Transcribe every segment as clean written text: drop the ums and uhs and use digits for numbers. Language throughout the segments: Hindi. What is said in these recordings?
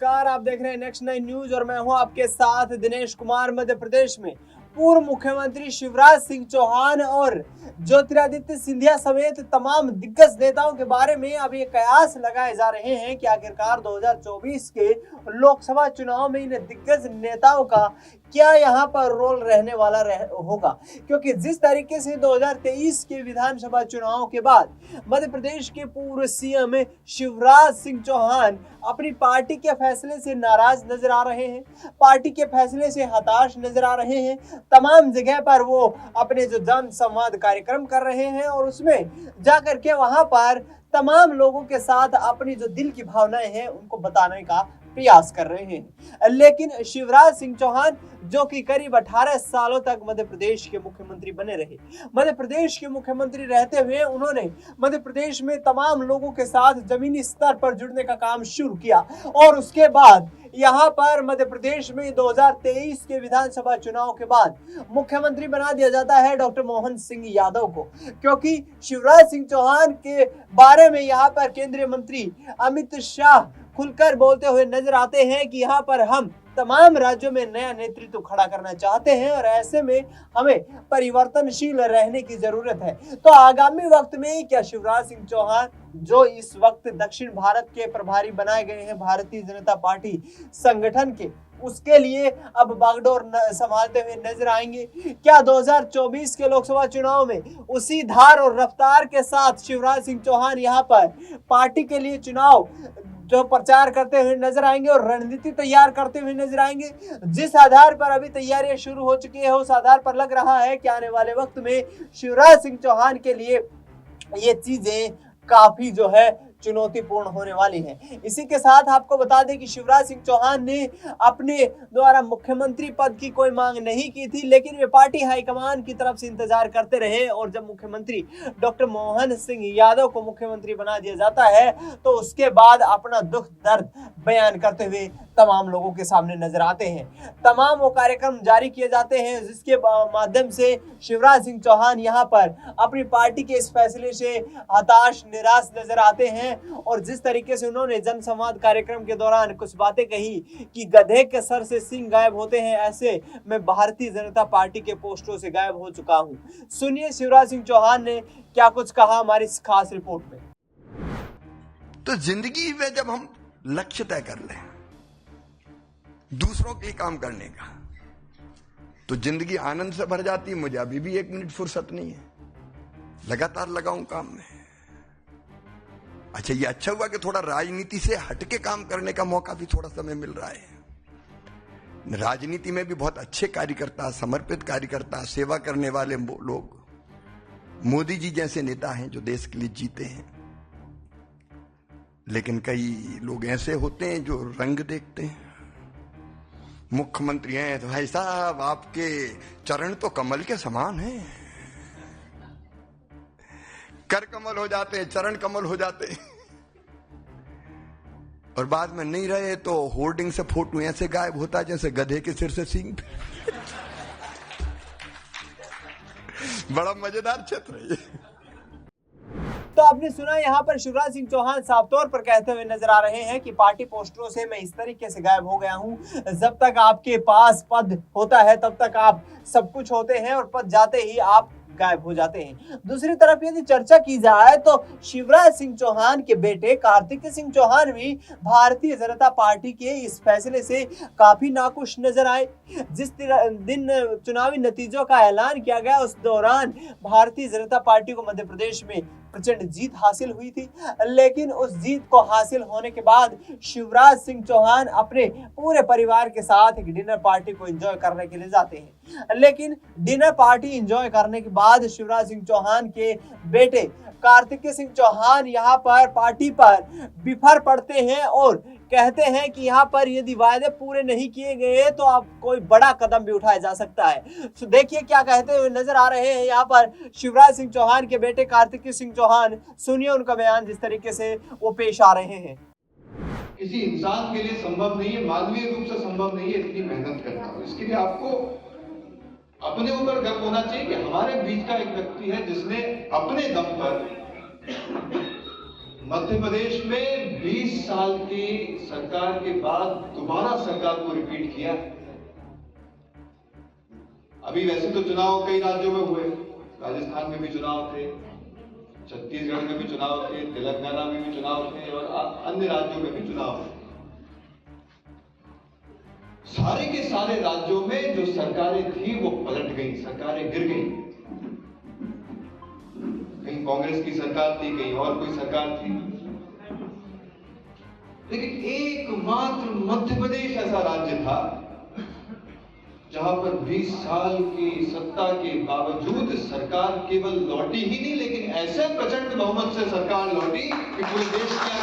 नमस्कार, आप देख रहे हैं नेक्स्ट 9 न्यूज और मैं हूं आपके साथ दिनेश कुमार। मध्य प्रदेश में पूर्व मुख्यमंत्री शिवराज सिंह चौहान और ज्योतिरादित्य सिंधिया समेत तमाम दिग्गज नेताओं के बारे में अब ये कयास लगाए जा रहे हैं कि आखिरकार 2024 के लोकसभा चुनाव में इन दिग्गज नेताओं का क्या यहाँ पर रोल रहने वाला होगा, क्योंकि जिस तरीके से 2023 के विधानसभा चुनाव के बाद मध्य प्रदेश के पूर्व सीएम शिवराज सिंह चौहान अपनी पार्टी के फैसले से नाराज नजर आ रहे हैं, पार्टी के फैसले से हताश नजर आ रहे हैं। तमाम जगह पर वो अपने जो जन संवाद कार्यक्रम कर रहे हैं और उसमें जाकर के वहां पर तमाम लोगों के साथ अपनी जो दिल की भावनाएं हैं उनको बताने का प्रयास कर रहे हैं। लेकिन शिवराज सिंह चौहान जो कि करीब 18 सालों तक मध्य प्रदेश के मुख्यमंत्री बने रहे, मध्य प्रदेश के मुख्यमंत्री रहते हुए उन्होंने मध्य प्रदेश में तमाम लोगों के साथ जमीनी स्तर पर जुड़ने का काम शुरू किया और उसके बाद यहाँ पर मध्य प्रदेश में 2023 के विधानसभा चुनाव के बाद मुख्यमंत्री बना दिया जाता है डॉक्टर मोहन सिंह यादव को, क्योंकि शिवराज सिंह चौहान के बारे में यहाँ पर केंद्रीय मंत्री अमित शाह खुलकर बोलते हुए नजर आते हैं कि यहाँ पर हम तमाम राज्यों में नया नेतृत्व खड़ा करना चाहते हैं और ऐसे में हमें परिवर्तनशील रहने की जरूरत है। तो आगामी वक्त में क्या शिवराज सिंह चौहान जो इस वक्त दक्षिण भारत के प्रभारी बनाए गए हैं भारतीय जनता पार्टी संगठन के, उसके लिए अब बागडोर संभालते हुए नजर आएंगे? क्या 2024 के लोकसभा चुनाव में उसी धार और रफ्तार के साथ शिवराज सिंह चौहान यहाँ पर पार्टी के लिए चुनाव जो प्रचार करते हुए नजर आएंगे और रणनीति तैयार करते हुए नजर आएंगे? जिस आधार पर अभी तैयारियां शुरू हो चुकी है उस आधार पर लग रहा है कि आने वाले वक्त में शिवराज सिंह चौहान के लिए ये चीजें काफी जो है चुनौतीपूर्ण होने वाली है। इसी के साथ आपको बता दें कि शिवराज सिंह चौहान ने अपने द्वारा मुख्यमंत्री पद की कोई मांग नहीं की थी, लेकिन वे पार्टी हाईकमान की तरफ से इंतजार करते रहे और जब मुख्यमंत्री डॉक्टर मोहन सिंह यादव को मुख्यमंत्री बना दिया जाता है तो उसके बाद अपना दुख दर्द बयान करते हुए तमाम लोगों के सामने नजर आते हैं। तमाम वो कार्यक्रम जारी किए जाते हैं जिसके माध्यम से शिवराज सिंह चौहान यहाँ पर अपनी पार्टी के इस फैसले से हताश निराश नजर आते हैं और जिस तरीके से उन्होंने जनसंवाद कार्यक्रम के दौरान कुछ बातें कही कि गधे के सर से सींग गायब होते हैं, ऐसे मैं भारतीय जनता पार्टी के पोस्टरों से गायब हो चुका हूं। सुनिए शिवराज सिंह चौहान ने क्या कुछ कहा हमारी इस खास रिपोर्ट में। तो जिंदगी में जब हम लक्ष्य तय कर लें दूसरों के लिए काम करने का तो जिंदगी आनंद से भर जाती है। मुझे अभी भी 1 मिनट फुर्सत नहीं है, लगातार लगाऊं काम में। अच्छा, ये अच्छा हुआ कि थोड़ा राजनीति से हटके काम करने का मौका भी थोड़ा समय मिल रहा है। राजनीति में भी बहुत अच्छे कार्यकर्ता, समर्पित कार्यकर्ता, सेवा करने वाले लोग, मोदी जी जैसे नेता हैं जो देश के लिए जीते हैं। लेकिन कई लोग ऐसे होते हैं जो रंग देखते हैं। मुख्यमंत्री हैं तो भाई साहब आपके चरण तो कमल के समान हैं, कर कमल हो जाते हैं, चरण कमल हो जाते हैं, और बाद में नहीं रहे तो होर्डिंग से फोटो ऐसे गायब होता है जैसे गधे के सिर से सींग। बड़ा मजेदार चित्र है ये। तो आपने सुना यहाँ पर शिवराज सिंह चौहान साफ तौर पर कहते हुए नजर आ रहे हैं कि पार्टी पोस्टरों से मैं इस तरीके से गायब हो गया हूँ। जब तक आपके पास पद होता है तब तक आप सब कुछ होते हैं और पद जाते ही आप गायब हो जाते हैं। दूसरी तरफ यदि चर्चा की जाए तो शिवराज सिंह चौहान के बेटे कार्तिक सिंह चौहान भी भारतीय जनता पार्टी के इस फैसले से काफी नाखुश नजर आए। जिस दिन चुनावी नतीजों का ऐलान किया गया उस दौरान भारतीय जनता पार्टी को मध्य प्रदेश में प्रचंड जीत हासिल हुई थी, लेकिन उस जीत को हासिल होने के बाद शिवराज सिंह चौहान अपने पूरे परिवार के साथ एक डिनर पार्टी को एंजॉय करने के लिए जाते हैं। लेकिन डिनर पार्टी एंजॉय करने के बाद शिवराज सिंह चौहान के बेटे कार्तिक सिंह चौहान यहाँ पर पार्टी पर बिफर पड़ते हैं और कहते हैं कि यहाँ पर यदि वायदे पूरे नहीं किए गए तो अब कोई बड़ा कदम भी उठाया जा सकता है। तो देखिए क्या कहते हुए नजर आ रहे हैं यहाँ पर शिवराज सिंह चौहान के बेटे कार्तिक सिंह चौहान। सुनिए उनका बयान जिस तरीके से वो पेश आ रहे हैं। किसी इंसान के लिए संभव नहीं है, मानवीय रूप से संभव नहीं है इतनी मेहनत करना। इसके लिए आपको अपने ऊपर गर्व होना चाहिए कि हमारे बीच का एक व्यक्ति है जिसने अपने दम पर मध्य प्रदेश में 20 साल की सरकार के बाद दोबारा सरकार को रिपीट किया। अभी वैसे तो चुनाव कई राज्यों में हुए, राजस्थान में भी चुनाव थे, छत्तीसगढ़ में भी चुनाव थे, तेलंगाना में भी चुनाव थे और अन्य राज्यों में भी चुनाव थे। सारे के सारे राज्यों में जो सरकारें थी वो पलट गई, सरकारें गिर गई। कहीं कांग्रेस की सरकार थी, कहीं और कोई सरकार थी, लेकिन एकमात्र मध्य प्रदेश ऐसा राज्य था जहां पर 20 साल की सत्ता के बावजूद सरकार केवल लौटी ही नहीं, लेकिन ऐसे प्रचंड बहुमत से सरकार लौटी कि पूरे देश के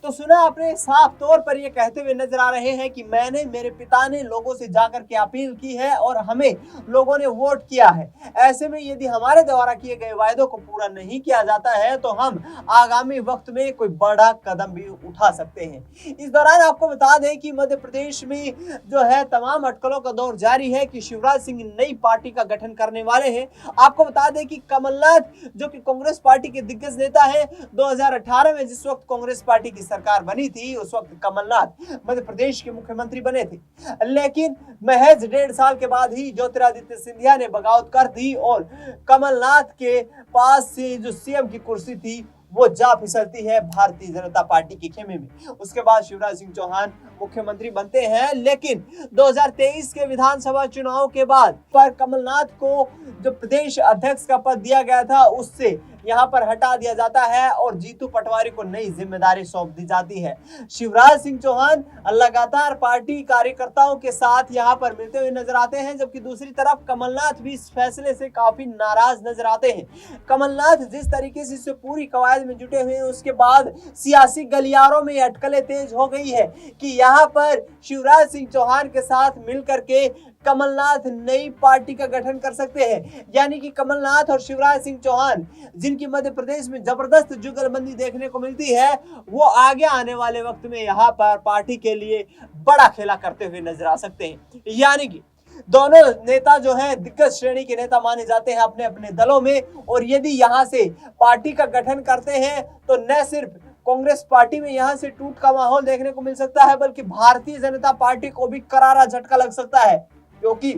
तो सुना आपने, साफ तौर पर ये कहते हुए नजर आ रहे हैं कि मैंने, मेरे पिता ने लोगों से जाकर के अपील की है और हमें लोगों ने वोट किया है। ऐसे में यदि हमारे द्वारा किए गए वायदों को पूरा नहीं किया जाता है तो हम आगामी वक्त में कोई बड़ा कदम भी उठा सकते हैं। इस दौरान आपको बता दें कि मध्य प्रदेश में जो है तमाम अटकलों का दौर जारी है कि शिवराज सिंह नई पार्टी का गठन करने वाले हैं। आपको बता दें कि कमलनाथ जो कि कांग्रेस पार्टी के दिग्गज नेता है, 2018 में जिस वक्त कांग्रेस पार्टी की सरकार बनी थी उस वक्त कमलनाथ मध्य प्रदेश के मुख्यमंत्री बने थे, लेकिन महज 1.5 साल के बाद ही ज्योतिरादित्य सिंधिया ने बगावत कर दी और कमलनाथ के पास से जो सीएम की कुर्सी थी वो जा फिसलती है भारतीय जनता पार्टी के खेमे में। उसके बाद शिवराज सिंह चौहान मुख्यमंत्री बनते हैं, लेकिन 2023 के विधानसभा चुनाव के बाद पर कमलनाथ को जो प्रदेश अध्यक्ष का पद दिया गया था उससे यहाँ पर हटा दिया जाता है और जीतू पटवारी को नई जिम्मेदारी सौंप दी जाती है। शिवराज सिंह चौहान लगातार पार्टी कार्यकर्ताओं के साथ यहाँ पर मिलते हुए नजर आते हैं, जबकि दूसरी तरफ कमलनाथ भी इस फैसले से काफी नाराज नजर आते हैं। कमलनाथ जिस तरीके से पूरी कवायद में जुटे हुए हैं, उसके बाद सियासी गलियारों में अटकलें तेज हो गई है कि यहाँ पर शिवराज सिंह चौहान के साथ मिलकर के कमलनाथ नई पार्टी का गठन कर सकते हैं। यानी कि कमलनाथ और शिवराज सिंह चौहान जिनकी मध्य प्रदेश में जबरदस्त जुगलबंदी देखने को मिलती है, वो आगे आने वाले वक्त में यहाँ पर पार्टी के लिए बड़ा खेला करते हुए नजर आ सकते हैं। यानी कि दोनों नेता जो हैं दिग्गज श्रेणी के नेता माने जाते हैं अपने अपने दलों में, और यदि यहाँ से पार्टी का गठन करते हैं तो न सिर्फ कांग्रेस पार्टी में यहां से टूट का माहौल देखने को मिल सकता है, बल्कि भारतीय जनता पार्टी को भी करारा झटका लग सकता है, क्योंकि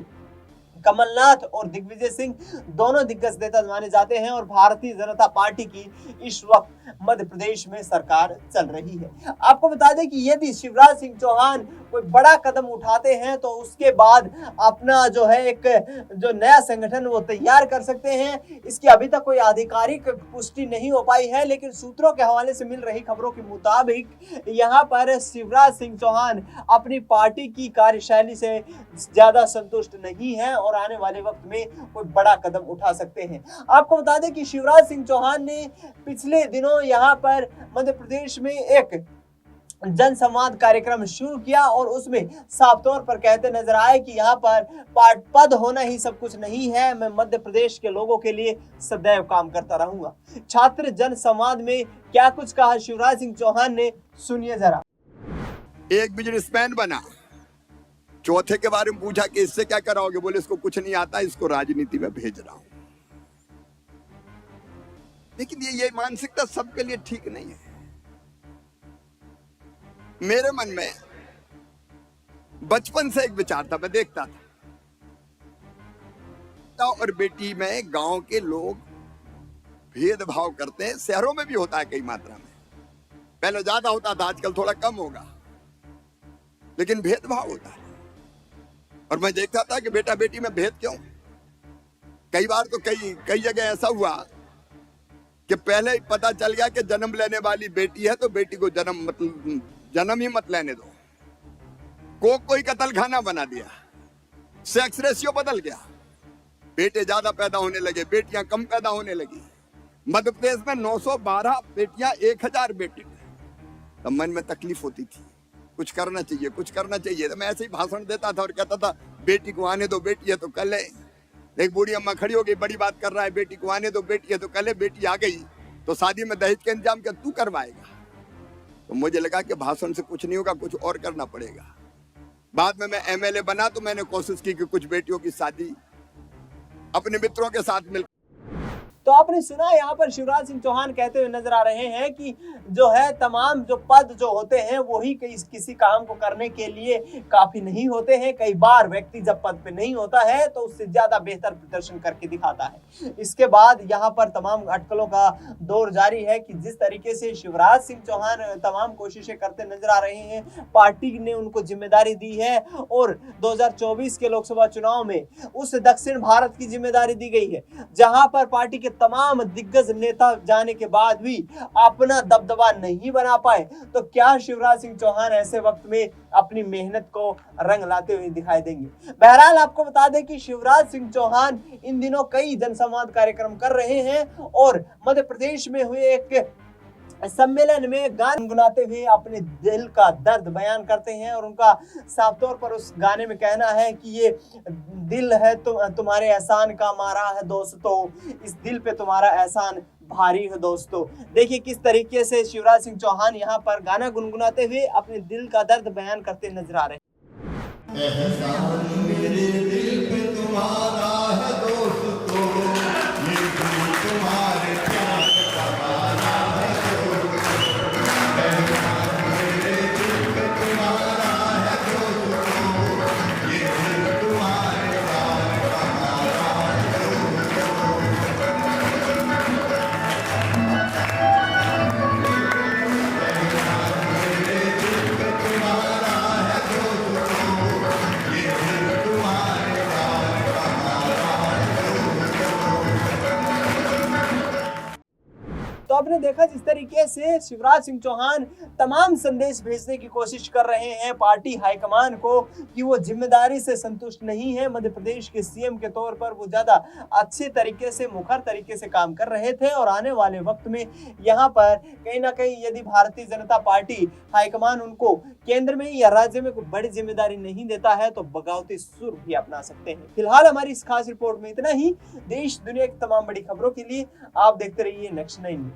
कमलनाथ और दिग्विजय सिंह दोनों दिग्गज नेता माने जाते हैं और भारतीय जनता पार्टी की इस वक्त मध्य प्रदेश में सरकार चल रही है। आपको बता दें कि यदि शिवराज सिंह चौहान कोई बड़ा कदम उठाते हैं तो उसके बाद अपना जो है एक जो नया संगठन वो तैयार कर सकते हैं। इसकी अभी तक कोई आधिकारिक पुष्टि नहीं हो पाई है, लेकिन सूत्रों के हवाले से मिल रही खबरों के मुताबिक यहाँ पर शिवराज सिंह चौहान अपनी पार्टी की कार्यशैली से ज्यादा संतुष्ट नहीं है और आने वाले वक्त में कोई बड़ा कदम उठा सकते हैं। आपको बता दें कि शिवराज सिंह चौहान ने पिछले दिनों यहाँ पर मध्य प्रदेश में एक जन संवाद कार्यक्रम शुरू किया और उसमें साफ तौर पर कहते नजर आए कि यहाँ पर पद होना ही सब कुछ नहीं है, मैं मध्य प्रदेश के लोगों के लिए सदैव काम करता रहूंगा। छात्र जन संवाद में क्या कुछ कहा शिवराज सिंह चौहान ने, सुनिए जरा। एक बिजनेसमैन बना, चौथे के बारे में पूछा कि इससे क्या कराओगे, बोले इसको कुछ नहीं आता, इसको राजनीति में भेज रहा हूं। लेकिन ये मानसिकता सबके लिए ठीक नहीं है। मेरे मन में बचपन से एक विचार था, मैं देखता था और बेटी में गांव के लोग भेदभाव करते हैं, शहरों में भी होता है कई मात्रा में, पहले ज्यादा होता था, आजकल थोड़ा कम होगा, लेकिन भेदभाव होता है। और मैं देखता था कि बेटा बेटी में भेद क्यों। कई बार तो कई जगह ऐसा हुआ कि पहले ही पता चल गया कि जन्म लेने वाली बेटी है तो बेटी को जन्म ही मत लेने दो। कोई कत्ल खाना बना दिया, सेक्स रेशियो बदल गया, बेटे ज्यादा पैदा होने लगे, बेटियां कम पैदा होने लगी। मध्य प्रदेश में 912 बेटियां 1000 बेटे। तब मन में तकलीफ होती थी, कुछ करना चाहिए, कुछ करना चाहिए। तो मैं ऐसे ही भाषण देता था और कहता था बेटी को आने दो, बेटी है तो कल है। एक बूढ़ी अम्मा खड़ी हो गई, बड़ी बात कर रहा है, बेटी को आने दो, बेटी है तो कल है। बेटी आ गई तो शादी में दहेज का इंतजाम क्या तू करवाएगा? तो मुझे लगा कि भाषण से कुछ नहीं होगा, कुछ और करना पड़ेगा। बाद में मैं एमएलए बना तो मैंने कोशिश की कि कुछ बेटियों की शादी अपने मित्रों के साथ मिल। तो आपने सुना यहाँ पर शिवराज सिंह चौहान कहते हुए नजर आ रहे हैं कि जो है तमाम जो पद जो होते हैं वही किसी काम को करने के लिए काफी नहीं होते हैं। कई बार व्यक्ति जब पद पे नहीं होता है तो उससे ज्यादा बेहतर प्रदर्शन करके दिखाता है। इसके बाद यहाँ पर तमाम अटकलों का दौर जारी है कि जिस तरीके से शिवराज सिंह चौहान तमाम कोशिशें करते नजर आ रहे हैं, पार्टी ने उनको जिम्मेदारी दी है और 2024 के लोकसभा चुनाव में उस दक्षिण भारत की जिम्मेदारी दी गई है, जहां पर पार्टी के तमाम दिग्गज नेता जाने के बाद भी अपना दबदबा नहीं बना पाए, तो क्या शिवराज सिंह चौहान ऐसे वक्त में अपनी मेहनत को रंग लाते हुए दिखाई देंगे। बहरहाल आपको बता दें कि शिवराज सिंह चौहान इन दिनों कई जनसंवाद कार्यक्रम कर रहे हैं और मध्य प्रदेश में हुए एक सम्मेलन में गान गुनगुनाते हुए अपने दिल का दर्द बयान करते हैं और उनका साफ तौर पर उस गाने में कहना है कि ये दिल है तुम्हारे एहसान का मारा है दोस्तों, इस दिल पे तुम्हारा एहसान भारी है दोस्तों। देखिए किस तरीके से शिवराज सिंह चौहान यहाँ पर गाना गुनगुनाते हुए अपने दिल का दर्द बयान करते नजर आ रहे हैं। एहसान मेरे दिल पे तुम्हारा है दोस्तों, ये दिल तुम्हारे प्यार का मारा है दोस्तों। एहसान मेरे दिल पे तुम्हारा है दोस्तों, ये दिल तुम्हारे प्यार का मारा है दोस्तों। एहसान मेरे दिल पे तुम्हारा है दोस्तों, ये दिल तुम्हारे प्यार का मारा है दोस्तों। तो आपने देखा जिस तरीके से शिवराज सिंह चौहान तमाम संदेश भेजने की कोशिश कर रहे हैं पार्टी हाईकमान को कि वो जिम्मेदारी से संतुष्ट नहीं है। मध्य प्रदेश के सीएम के तौर पर वो ज्यादा अच्छे तरीके से मुखर तरीके से काम कर रहे थे और आने वाले वक्त में यहाँ पर कहीं ना कहीं यदि भारतीय जनता पार्टी हाईकमान उनको केंद्र में या राज्य में कोई बड़ी जिम्मेदारी नहीं देता है तो बगावती सुर भी अपना सकते हैं। फिलहाल हमारी इस खास रिपोर्ट में इतना ही। देश दुनिया की तमाम बड़ी खबरों के लिए आप देखते रहिए नेक्स्ट 9 न्यूज़।